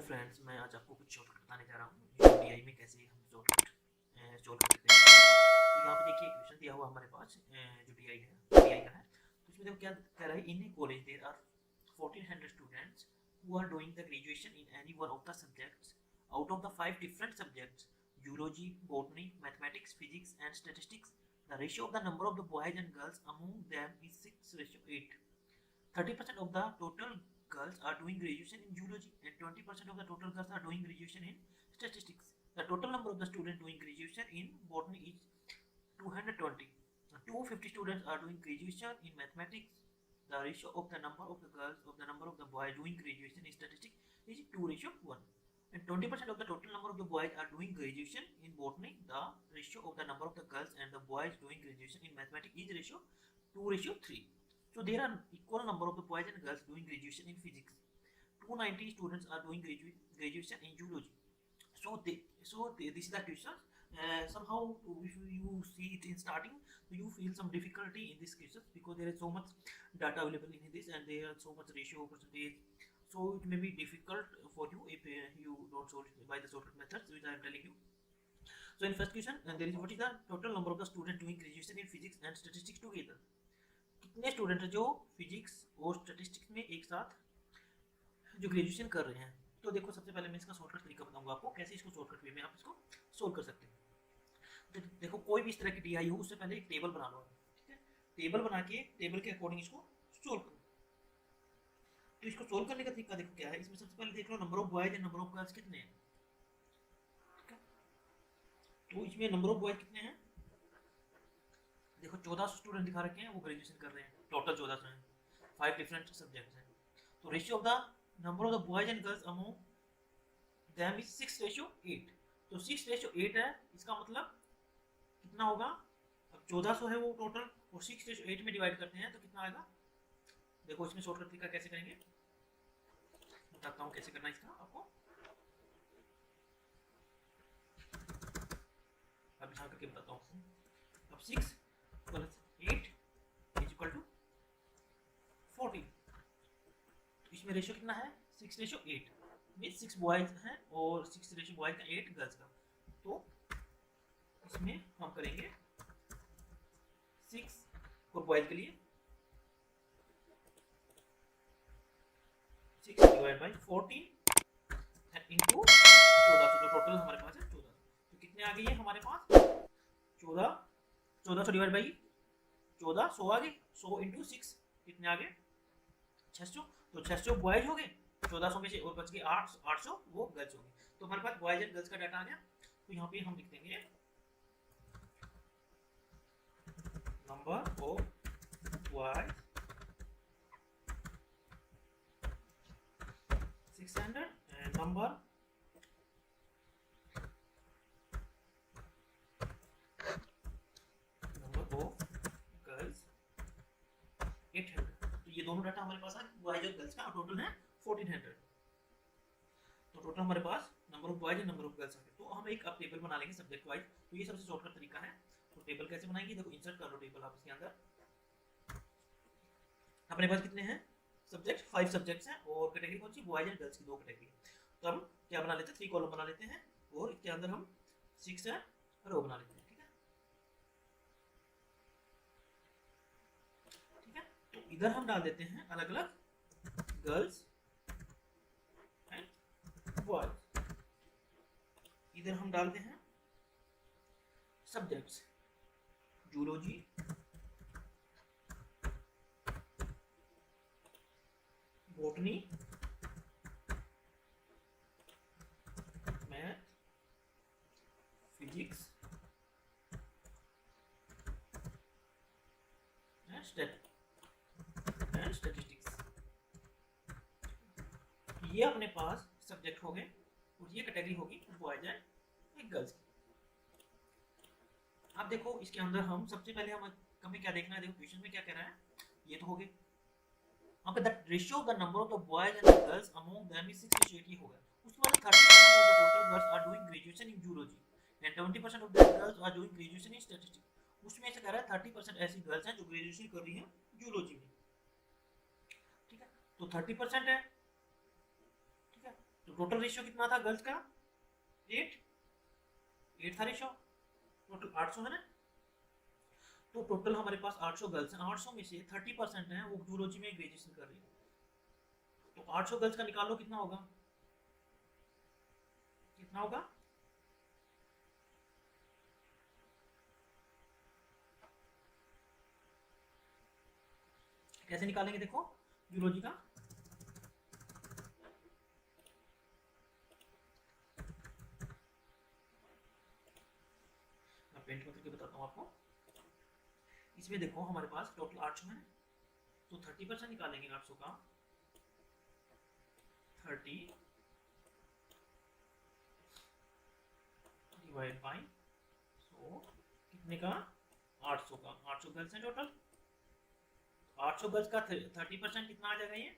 Friends, मैं आज आपको कुछ शॉर्टकट बताने जा रहा हूँ यूडीआई में कैसे हम शॉर्टकट सॉल्व कर सकते हैं। तो यहाँ पे देखिए क्वेश्चन दिया हुआ हमारे पास जो डीआई है डीआई का है। तो इसमें देखो क्या कह रहा है, in a college there are 1400 students who are doing the graduation in any one of the subjects out of the 5 different subjects zoology, botany, mathematics, physics and statistics. The ratio of the number of the boys and girls among them is 6:8. 30% of the total girls are doing graduation in zoology and 20% of the total girls are doing graduation in statistics. The total number of the students doing graduation in botany is 220. 250 students are doing graduation in mathematics. The ratio of the number of the girls of the number of the boys doing graduation in statistics is 2:1. And 20% of the total number of the boys are doing graduation in botany. The ratio of the number of the girls and the boys doing graduation in mathematics is ratio 2:3. So there are equal number of the boys and girls doing graduation in physics. 290 students are doing graduation in zoology. This is the question. Somehow, if you see it in starting, you feel some difficulty in this question because there is so much data available in this, and there are so much ratio percentage. So it may be difficult for you if you don't solve it by the shortcut methods which I am telling you. So in first question, there is what is the total number of the students doing graduation in physics and statistics together. कितने student हैं जो physics और statistics में एक साथ जो graduation कर रहे हैं। तो देखो सबसे पहले मैं इसका शॉर्टकट तरीका बताऊंगा आपको कैसे इसको शॉर्टकट वे में आप इसको सोल्व कर सकते हैं। तो देखो कोई भी इस तरह की डीआई हो उससे पहले एक टेबल बना लो, ठीक है। टेबल बना के टेबल के अकॉर्डिंग इसको सोल्व करो। तो इसको सोल्व करने का तरीका देखो क्या है। इसमें सबसे पहले देख लो number of boys and number of girls कितने हैं, ठीक है। तो इसमें नंबर ऑफ बॉयज कितने हैं, देखो 1400 स्टूडेंट दिखा रखे हैं, वो ग्रेजुएशन कर रहे हैं, टोटल 1400 हैं, 5 डिफरेंट सब्जेक्ट्स हैं। तो ratio of the number of the boys and girls among them is 6:8। तो 6:8 है, इसका मतलब कितना होगा, अब 1400 है वो टोटल और 6:8 में डिवाइड करते हैं तो कितना आएगा। देखो इसमें शॉर्टकट तरीका कैसे करेंगे बताता हूँ कैसे करना इसका आपको। अब यहाँ करके बताता हूँ। अब 6 + 8 = 14। तो इसमें रेशियो कितना है 6:8 मीन 6 बॉयज हैं और 6 रेशियो बॉयज का 8 गर्ल्स का। तो इसमें हम करेंगे 6 फॉर बॉयज के लिए 6 / 14 एंड इनटू 1400। तो टोटल हमारे पास है 1400। तो कितने आ गए ये हमारे पास 1400 डिवाइड बाई 14 100 आ गए, 100 × 6 कितने आ गए 600। तो 600 बॉयज हो गए, 1400 में से और बच गए 800 वो गर्ल्स हो गए। तो हमारे पास बॉयज एंड गर्ल्स का डाटा आ गया। तो यहाँ पे हम लिख देंगे number of boys 600 and number of girls 800। तो ये दोनों डाटा हमारे पास है बॉयज और गर्ल्स का, टोटल है 1400। तो टोटल हमारे पास number of boys and number of girls आ गए। तो हम एक अब टेबल बना लेंगे सब्जेक्ट वाइज। तो ये सबसे शॉर्टकट तरीका है। तो टेबल कैसे बनाएंगे, देखो इंसर्ट कर लो टेबल आप इसके अंदर। अपने पास कितने हैं सब्जेक्ट, 5 सब्जेक्ट्स हैं और कैटेगरी कौन सी, बॉयज एंड गर्ल्स की 2 कैटेगरी। तो हम क्या बना लेते हैं 3 कॉलम बना लेते हैं और इसके अंदर हम 6 रो बना लेते हैं, ठीक है। ठीक है, तो इधर हम डाल देते हैं अलग अलग गर्ल्स एंड बॉयज। इधर हम डालते हैं subjects zoology, botany, math, physics and statistics. ये अपने पास सब्जेक्ट हो गए और ये कैटेगरी होगी बॉयज एंड गर्ल्स की। अब देखो इसके अंदर हम सबसे पहले हमें क्या देखना है, देखो क्वेश्चन में क्या कह रहा है, ये तो हो गए। अब the ratio of the number of the boys and girls among them is 6:8 ये होगा। उसके बाद 30% of the total girls are doing graduation in zoology and 20% of the girls are doing graduation in statistics. उसमें से कह रहा है 30% ऐसी गर्ल्स हैं जो ग्रेजुएशन कर रही हैं जूलॉजी में, ठीक है। तो 30% है, ठीक है। तो टोटल रेशियो कितना था गर्ल्स का 8 था रेशियो, टोटल 800 है ना। तो टोटल हमारे पास 800 गर्ल्स हैं, 800 में से 30% है वो जूलॉजी में ग्रेजुएशन कर रही है। तो 800 गर्ल्स का निकालो कितना होगा, कितना होगा, कैसे निकालेंगे देखो जूलॉजी का। मैं पेंट करके बताता हूँ आपको। इसमें देखो हमारे पास टोटल 800 है, तो 30% निकालेंगे 800 का, 30 डिवाइड बाई 100 कितने का 800 का, 800 गर्ल्स हैं टोटल। 800 गर्ल्स का 30% कितना आ जाएगा, ये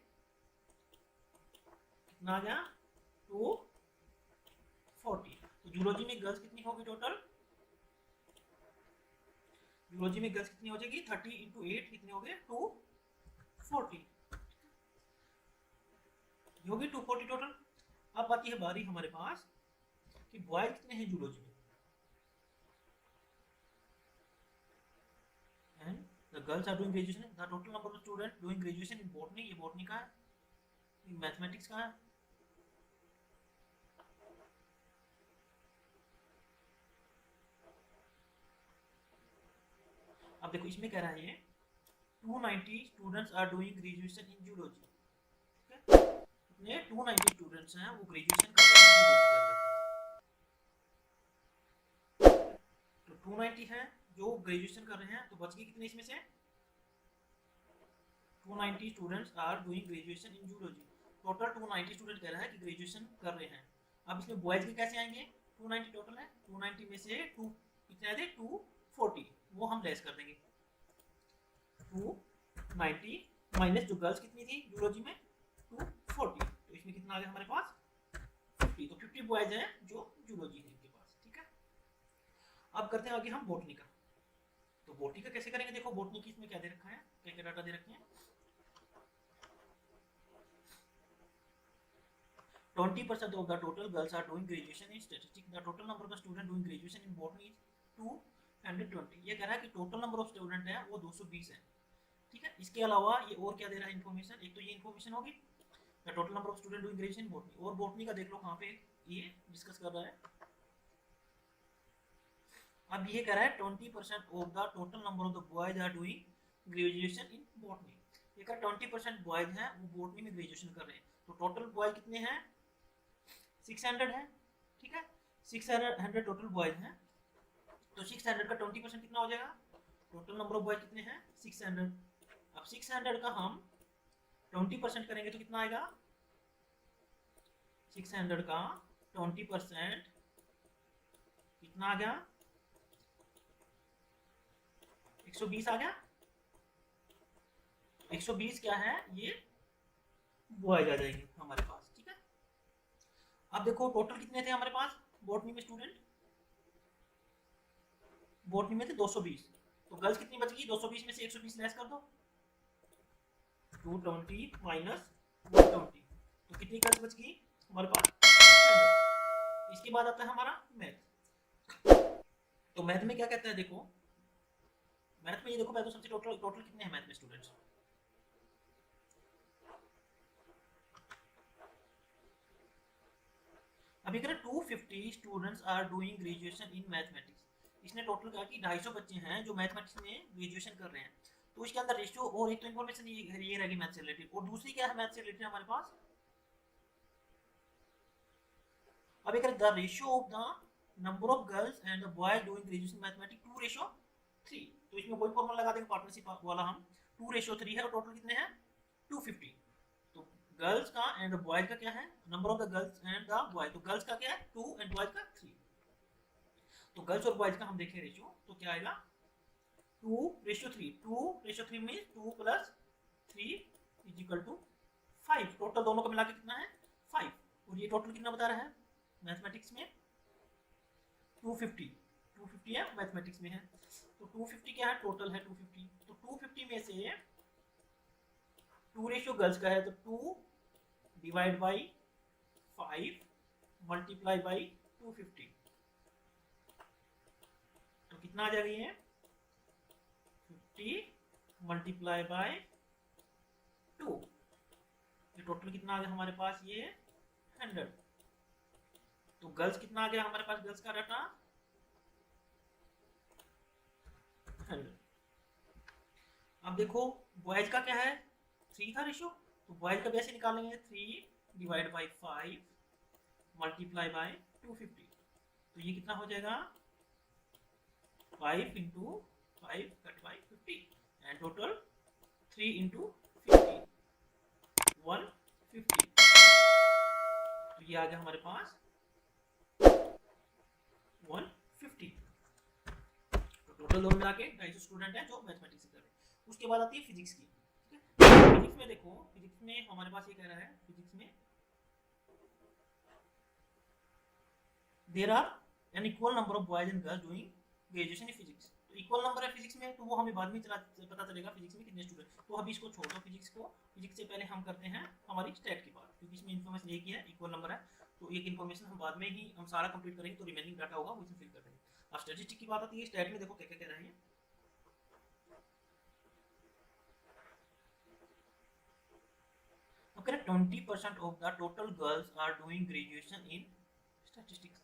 कितना आ गया 240। तो जूलॉजी में गर्ल्स कितनी होगी टोटल, जूलॉजी में गर्ल्स कितनी हो जाएगी 30 इंटू 8 कितने हो गए 240, ये होगी 240 टोटल। अब आती है बारी हमारे पास कि बॉयज कितने हैं जूलॉजी में, and the girls are doing graduation, the total number of student doing graduation in botany, ये बॉटनी का है, ये मैथमेटिक्स का है। अब देखो इसमें कह रहा है ये 290 students are doing graduation in zoology, ठीक है, कितने 290 स्टूडेंट्स हैं वो ग्रेजुएशन कर रहे हैं जूलॉजी के अंदर। तो 290 है जो ग्रेजुएशन कर रहे हैं, तो बच गए कितने इसमें से 290 students are doing graduation in zoology, total 290 student कह रहा है कि ग्रेजुएशन कर रहे हैं। अब इसमें बॉयज के कैसे आएंगे, 290 टोटल है, 290 में से 2 कितने आते 240, वो हम लेस कर देंगे, 290 माइनस जो गर्ल्स कितनी थी जूलॉजी में 240, तो इसमें कितना आ गया हमारे पास 50, तो 50 बॉयज हैं जो जूलॉजी है इनके पास, ठीक है। अब करते हैं आगे हम बॉटनी का। तो बॉटनी का कैसे करेंगे, देखो बॉटनी की इसमें क्या दे रखा है, क्या क्या डाटा दे रखे हैं, 20% of the total girls are doing graduation in statistics, the total number of the student doing graduation in botany is 220। ये कह रहा है कि टोटल नंबर ऑफ स्टूडेंट है वो 220 है, ठीक है। इसके अलावा ये और क्या दे रहा है इन्फॉर्मेशन, एक तो ये इन्फॉर्मेशन होगी the total number of student doing graduation in botany, और बॉटनी का देख लो कहाँ पे ये डिस्कस कर रहा है। अब ये कह रहा है 20% of the total number of the boys are doing graduation in botany, ये कह रहा है 20% बॉयज हैं वो बॉटनी में ग्रेजुएशन कर रहे हैं। तो टोटल बॉय कितने हैं 600 है, ठीक है, 600 टोटल बॉयज हैं, तो 600 का 20% कितना हो जाएगा, टोटल नंबर ऑफ बॉयज कितने हैं 600। अब 600 का हम 20% करेंगे तो कितना आएगा, 600 का 20% कितना आ गया 120 आ गया, 120 क्या है ये बॉयज आ जाएंगे हमारे पास, ठीक है। अब देखो टोटल कितने थे हमारे पास बॉटनी में स्टूडेंट, बॉटनी में थे 220, तो गर्ल्स कितनी बच गई 220 में से 120 लेस कर दो, 220 माइनस 120, तो कितनी गर्ल्स बच गई हमारे पास 600। इसके बाद आता है हमारा मैथ। तो मैथ में क्या कहता है, देखो मैथ में ये देखो पहले तो सबसे टोटल कितने हैं मैथ में स्टूडेंट्स, अभी करें 250 students are doing graduation in mathematics, इसने टोटल कहा कि 250 बच्चे हैं जो मैथमेटिक्स में ग्रेजुएशन कर रहे हैं। तो इसके अंदर रेशियो और एक तो इन्फॉर्मेशन ये रहेगी मैथ से रिलेटेड, और दूसरी क्या है मैथ से रिलेटेड हमारे पास, अब एक the ratio of the number of girls and the boys doing graduation mathematics 2:3, तो इसमें वही फॉर्मूला लगा देंगे पार्टनरशिप वाला हम, 2:3 है और टोटल कितने हैं 250। तो गर्ल्स का एंड द बॉयज का क्या है, number of the girls and the boys, तो गर्ल्स का क्या है 2 एंड बॉयज का 3, तो गर्ल्स और बॉयज का हम देखें रेशियो तो क्या आएगा 2:3, 2:3 मींस 2 + 3 = 5, टोटल दोनों का मिला के कितना है 5, और ये टोटल कितना बता रहा है मैथमेटिक्स में 250 है मैथमेटिक्स में है, तो 250 क्या है टोटल है 250, तो 250 में से 2 रेशियो गर्ल्स का है तो 2 डिवाइड बाई 5 मल्टीप्लाई बाई 250, तो कितना आ जाएगा ये 50 मल्टीप्लाई बाय 2, ये टोटल कितना आ गया हमारे पास ये 100। तो गर्ल्स कितना आ गया हमारे पास, गर्ल्स का डाटा 100। अब देखो बॉयज का क्या है 3 था रेशियो, तो बॉयज का वैसे निकालेंगे 3 डिवाइड बाई 5 मल्टीप्लाई बाय 250, तो ये कितना हो जाएगा 5 into 5 cut by 50 and total 3 into 50 150, तो ये आ गया हमारे पास 150। तो टोटल दोनों मिला के 250 स्टूडेंट है जो मैथमेटिक्स से कर रहे हैं। उसके बाद आती है फिजिक्स की, ठीक है। फिजिक्स में देखो, फिजिक्स में हमारे पास ये कह रहा है फिजिक्स में there are an equal number of boys and girls doing graduation in physics. तो इक्वल नंबर है फिजिक्स में, तो वो हमें बाद में पता चलेगा फिजिक्स में कितने स्टूडेंट। तो अभी इसको छोड़ दो फिजिक्स को, फिजिक्स से पहले हम करते हैं हमारी स्टैट की बात, क्योंकि इसमें इन्फॉर्मेशन एक ही है, इक्वल नंबर है। तो एक इन्फॉर्मेशन हम बाद में ही हम सारा कंप्लीट करेंगे, तो रिमेनिंग डाटा होगा वो इसमें फिल कर देंगे। अब स्टैटिस्टिक की बात आती है, स्टैट में देखो क्या क्या कह रहे हैं। अब कह रहे 20% of the total girls are doing graduation in statistics.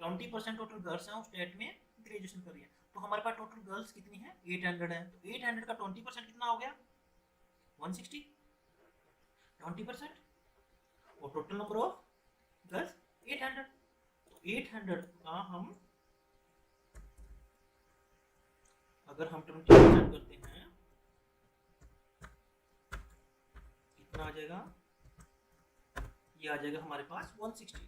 20% total girls हैं स्टेट में ग्रेजुएशन कर रही है। तो हमारे पास टोटल गर्ल्स कितनी है 800 है, तो 800 का 20% कितना हो गया 160, 20% और टोटल नंबर ऑफ गर्ल्स 800, तो 800 का हम अगर हम 20% करते हैं कितना आ जाएगा, ये आ जाएगा हमारे पास 160,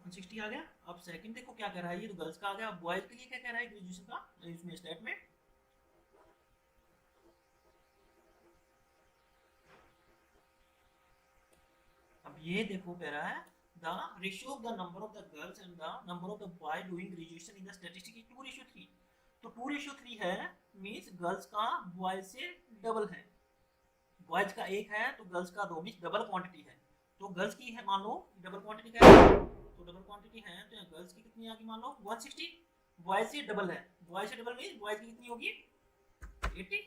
160 आ गया। अब सेकंड देखो क्या कह रहा है, ये तो गर्ल्स का आ गया। अब बॉयज के लिए क्या कह रहा है ग्रेजुएशन का, इसमें स्टेट में अब ये देखो कह रहा है the ratio of the number of the girls and the number of the boy doing graduation in the statistics 2:3। तो 2:3 है, मींस गर्ल्स का बॉय से डबल है, बॉयज का 1 है तो गर्ल्स का 2, मींस डबल क्वांटिटी है। तो गर्ल्स की है मान लो डबल क्वांटिटी का है, तो डबल क्वांटिटी है तो गर्ल्स की कितनी आ गई मान लो 160, बॉयज से डबल है, बॉयज से डबल मींस बॉयज की कितनी होगी 80,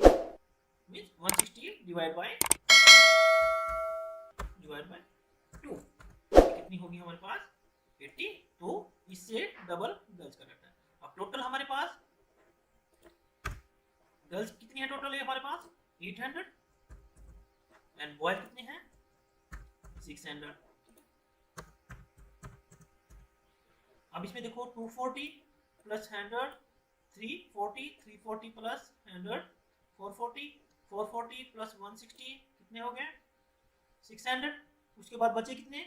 मींस 160 डिवाइड बाय 2 कितनी होगी हमारे पास 80। तो इससे डबल गर्ल्स का डाटा है। अब टोटल हमारे पास गर्ल्स कितनी है, टोटल है हमारे पास 800 एंड बॉयज कितने हैं 600। अब इसमें देखो 240 प्लस 100 340, 340 प्लस 100 440, 440 प्लस 160 कितने हो गए 600। उसके बाद बचे कितने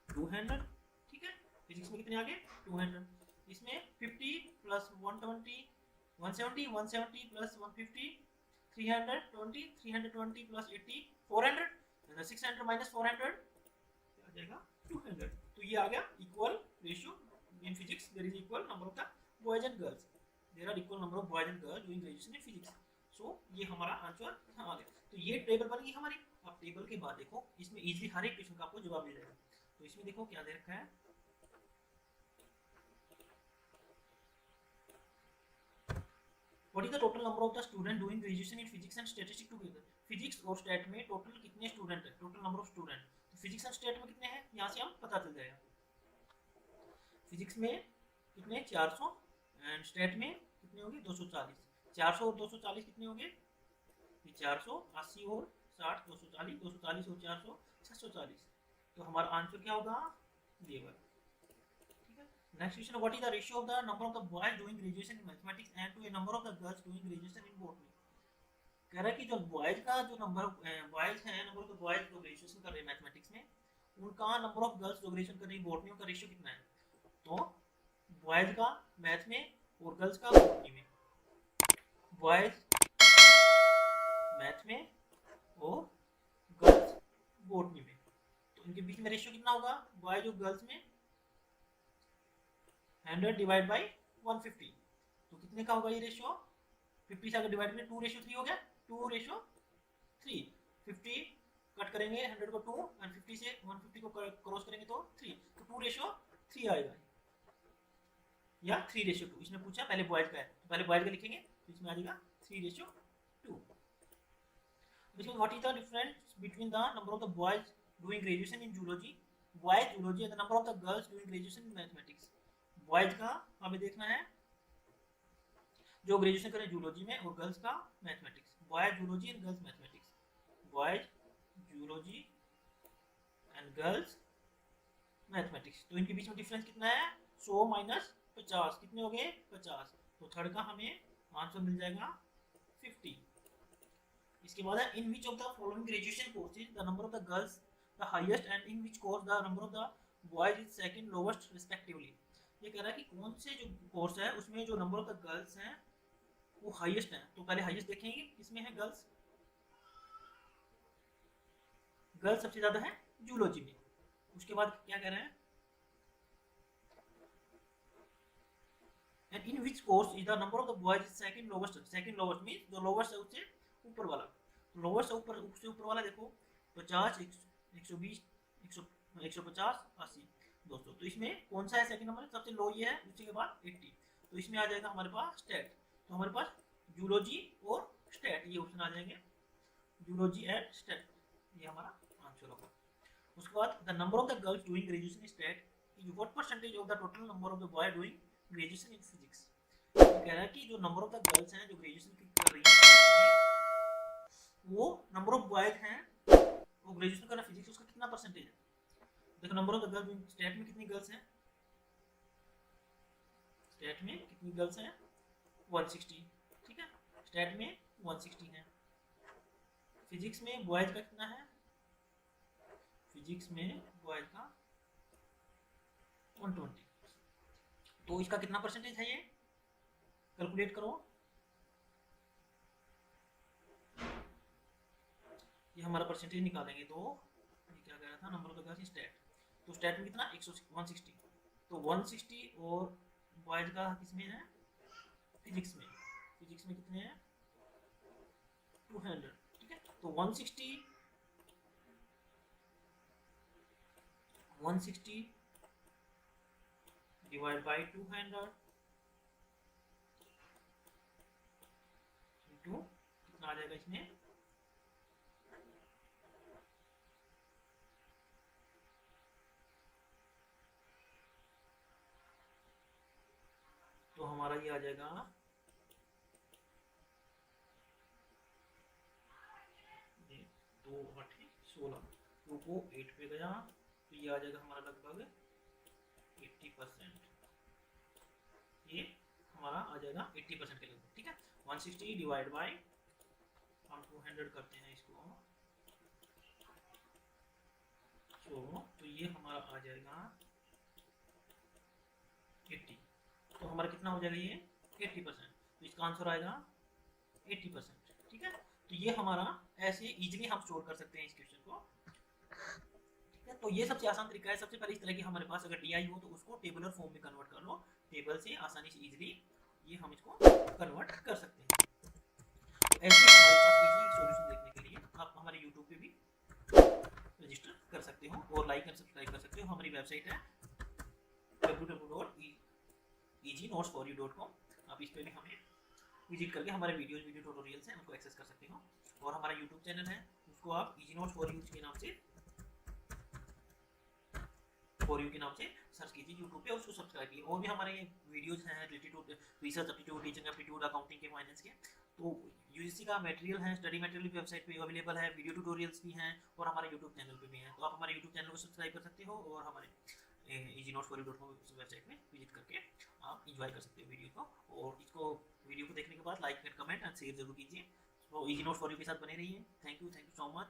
200, ठीक है। फिजिक्स में कितने आ गए 200। इसमें 50 प्लस 120 170, 170 प्लस 150 320, 320 प्लस 80 400, 600 माइनस 400 आ जाएगा 200। तो ये आ गया equal ratio in physics, there is equal number of the boys and girls, there are equal number of boys and girls doing graduation in physics. So ये हमारा आंसर आ गया। तो ये टेबल बन गई हमारी। अब टेबल के बाद देखो इसमें इजीली हर एक क्वेश्चन का आपको जवाब मिल जाएगा। तो इसमें देखो क्या दे रखा है, what is the total number of the student doing graduation in physics and statistics together. Physics और स्टैट में टोटल कितने स्टूडेंट है, टोटल नंबर ऑफ स्टूडेंट। तो फिजिक्स एंड स्टैट में कितने हैं यहाँ से हम पता चल जाएगा। फिजिक्स में कितने 400 एंड स्टैट में कितने होंगे 240, 400 और 240 कितने होंगे 480 और 60 240, 240 और 400 640। तो हमारा आंसर क्या होगा ये वाला, ठीक है। Next question, what is the ratio of the number of the boys doing graduation in mathematics and to a number of the girls doing graduation in botany. कह रहा है कि जो बॉयज का जो नंबर बॉयज है, नंबर ऑफ द बॉयज जो graduation कर रहे हैं मैथमेटिक्स में, उनका नंबर ऑफ गर्ल्स जो ग्रेजुएशन कर रही है बॉटनी का रेशियो कितना है। तो बॉयज का मैथ में और गर्ल्स का बॉटनी में, बॉयज मैथ में और गर्ल्स बॉटनी में, तो इनके बीच में रेशियो कितना होगा बॉयज और गर्ल्स में 100 डिवाइड बाई 150। तो कितने का होगा ये रेशियो 50 से अगर डिवाइड में 2:3 हो गया 2:3, 50 कट करेंगे 100 को 2 एंड 50 से 150 को क्रॉस करेंगे तो 3, तो 2:3 आएगा या 3:2। इसने पूछा पहले बॉयज का है तो पहले बॉयज का लिखेंगे तो इसमें आ जाएगा 3:2। इसमें what is the difference between the number of the boys doing graduation in zoology boys zoology and the number of the girls doing graduation in mathematics. Boys का हमें देखना है जो ग्रेजुएशन करें जूलॉजी में और गर्ल्स का mathematics. Boys zoology and girls mathematics, boys zoology and girls mathematics. तो इनके बीच में डिफरेंस कितना है 100 माइनस 50 कितने हो गए 50। तो थर्ड का हमें आंसर मिल जाएगा 50। इसके बाद है in which of the following graduation courses the number of the girls the highest and in which course the number of the boys is second lowest respectively. ये कह रहा है कि कौन से जो कोर्स है उसमें जो नंबर ऑफ द गर्ल्स हैं वो हाईएस्ट है। तो पहले हाईएस्ट देखेंगे किसमें है गर्ल्स, गर्ल्स सबसे ज्यादा है जूलॉजी में। उसके बाद क्या कह रहे हैं and in which course is the number of the boys second lowest. Second lowest means जो लोवेस्ट है उससे ऊपर वाला। तो लोवेस्ट से ऊपर उससे ऊपर वाला देखो 50 120 150 80 200। तो इसमें कौन सा है सेकंड नंबर सबसे लो ये है, उसी के बाद 80। तो इसमें आ जाएगा हमारे पास स्टैट। तो हमारे पास जूलॉजी और स्टैट ये ऑप्शन आ जाएंगे, जूलॉजी एंड स्टैट ये हमारा आंसर होगा। उसके बाद the number of the girls doing graduation stat is what percentage of the total number of the boy doing graduation in physics. ये कह रहा है कि जो नंबर ऑफ द गर्ल्स हैं जो ग्रेजुएशन कर रही हैं वो नंबर ऑफ बॉयज हैं वो ग्रेजुएशन कर रहे हैं फिजिक्स उसका कितना परसेंटेज है। देखो number of the girls stat में कितनी गर्ल्स हैं, स्टैट में कितनी गर्ल्स हैं 160, ठीक है स्टैट में 160 है। फिजिक्स में बॉयज का कितना है, फिजिक्स में बॉयज का 120। तो इसका कितना परसेंटेज है ये कैलकुलेट करो। ये हमारा परसेंटेज निकालेंगे तो ये क्या कह रहा था number of the girls stat. तो स्टैट में कितना 160 तो 160 और बॉयज का किसमें है फिजिक्स में, फिजिक्स में कितने हैं 200, ठीक है। तो 160 डिवाइड बाई 200 इंटू कितना आ जाएगा इसमें तो हमारा ये आ जाएगा 2 8 16 2 को 8 पे गया तो ये आ जाएगा हमारा लगभग 80%। ये हमारा आ जाएगा 80% के लगभग, ठीक है। 160 डिवाइड बाई हम 200 करते हैं इसको तो ये हमारा आ जाएगा 80। तो हमारा कितना हो जाएगा ये 80%। तो इसका आंसर आएगा 80%, ठीक है। तो ये हमारा ऐसे इजीली हम स्टोर कर सकते हैं इस क्वेश्चन को, ठीक है। तो ये सबसे आसान तरीका है। सबसे पहले इस तरह की हमारे पास अगर DI हो तो उसको टेबुलर फॉर्म में कन्वर्ट कर लो, टेबल से आसानी से इजीली ये हम इसको कन्वर्ट कर सकते हैं। तो ऐसे हमारे पास इजी सॉल्यूशन देखने के लिए आप हमारे यूट्यूब पे भी रजिस्टर कर सकते हो और लाइक एंड सब्सक्राइब कर सकते हो। हमारी वेबसाइट है www.easynotes4u.com। आप इस पे भी हमें विजिट करके हमारे वीडियो ट्यूटोरियल्स हैं उनको एक्सेस कर सकते हो। और हमारा यूट्यूब चैनल है उसको आप इजी नोट्स फॉर यू के नाम से सर्च कीजिए यूट्यूब पे, उसको सब्सक्राइब कीजिए। और भी हमारे ये वीडियोस हैं related to research aptitude, teaching aptitude, accounting के, फाइनेंस के। तो यूजीसी का मटेरियल है, स्टडी मटेरियल भी वेबसाइट पे अवेलेबल है, वीडियो ट्यूटोरियल्स भी हैं और हमारे यूट्यूब चैनल पे भी हैं। तो आप हमारे यूट्यूब चैनल को सब्सक्राइब कर सकते हो और हमारे easynotes4u.com वेबसाइट में विजिट करके आप इंजॉय कर सकते हो वीडियो को। और इसको वीडियो को देखने के बाद like and comment and share जरूर कीजिए। तो इजी नोट्स फॉर यू के साथ बने रहिए। Thank you so much.